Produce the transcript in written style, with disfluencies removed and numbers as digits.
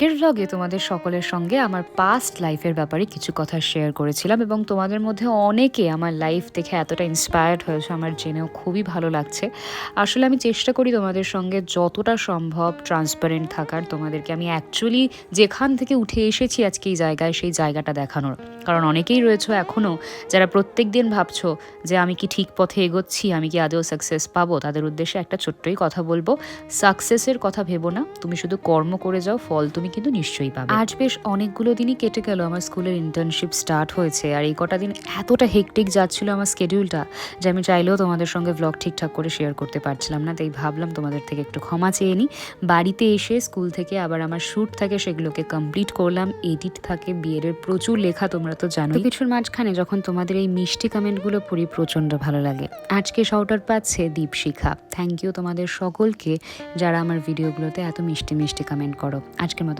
আগের ব্লগে তোমাদের সকলের সঙ্গে আমার পাস্ট লাইফের ব্যাপারে কিছু কথা শেয়ার করেছিলাম এবং তোমাদের মধ্যে অনেকে আমার লাইফ দেখে এতটা ইন্সপায়ার্ড হয়েছে, আমার জেনেও খুবই ভালো লাগছে। আসলে আমি চেষ্টা করি তোমাদের সঙ্গে যতটা সম্ভব ট্রান্সপারেন্ট থাকার, তোমাদেরকে আমি অ্যাকচুয়ালি যেখান থেকে উঠে এসেছি আজকে এই জায়গায় সেই জায়গাটা দেখানোর। কারণ অনেকেই রয়েছে এখনও যারা প্রত্যেক দিন ভাবছো যে আমি কি ঠিক পথে এগোচ্ছি, আমি কি আদৌ সাকসেস পাবো। তাদের উদ্দেশ্যে একটা ছোট্টই কথা বলবো, সাকসেসের কথা ভেবো না, তুমি শুধু কর্ম করে যাও, ফল তুমি কিন্তু নিশ্চয়ই পাবে। আজ বেশ অনেকগুলো দিনই কেটে গেল, আমার স্কুলের ইন্টার্নশিপ স্টার্ট হয়েছে, আর এই কটা দিন এতটা হেকটিক যাচ্ছিল আমার স্কেডিউলটা যে আমি চাইলেও তোমাদের সঙ্গে ব্লগ ঠিকঠাক করে শেয়ার করতে পারছিলাম না। তাই ভাবলাম তোমাদের থেকে একটু ক্ষমা চেয়ে নিই। বাড়িতে এসে স্কুল থেকে আবার আমার শ্যুট থাকে, সেগুলোকে কমপ্লিট করলাম, এডিট থাকে, বিয়ের প্রচুর লেখা, তোমরা তো জানো। কিছুর মাঝখানে যখন তোমাদের এই মিষ্টি কমেন্টগুলো পড়ি প্রচণ্ড ভালো লাগে। আজকে শাউট-আউট পাচ্ছে দীপশিখা। থ্যাংক ইউ তোমাদের সকলকে যারা আমার ভিডিওগুলোতে এত মিষ্টি মিষ্টি কমেন্ট করো। আজকের মতো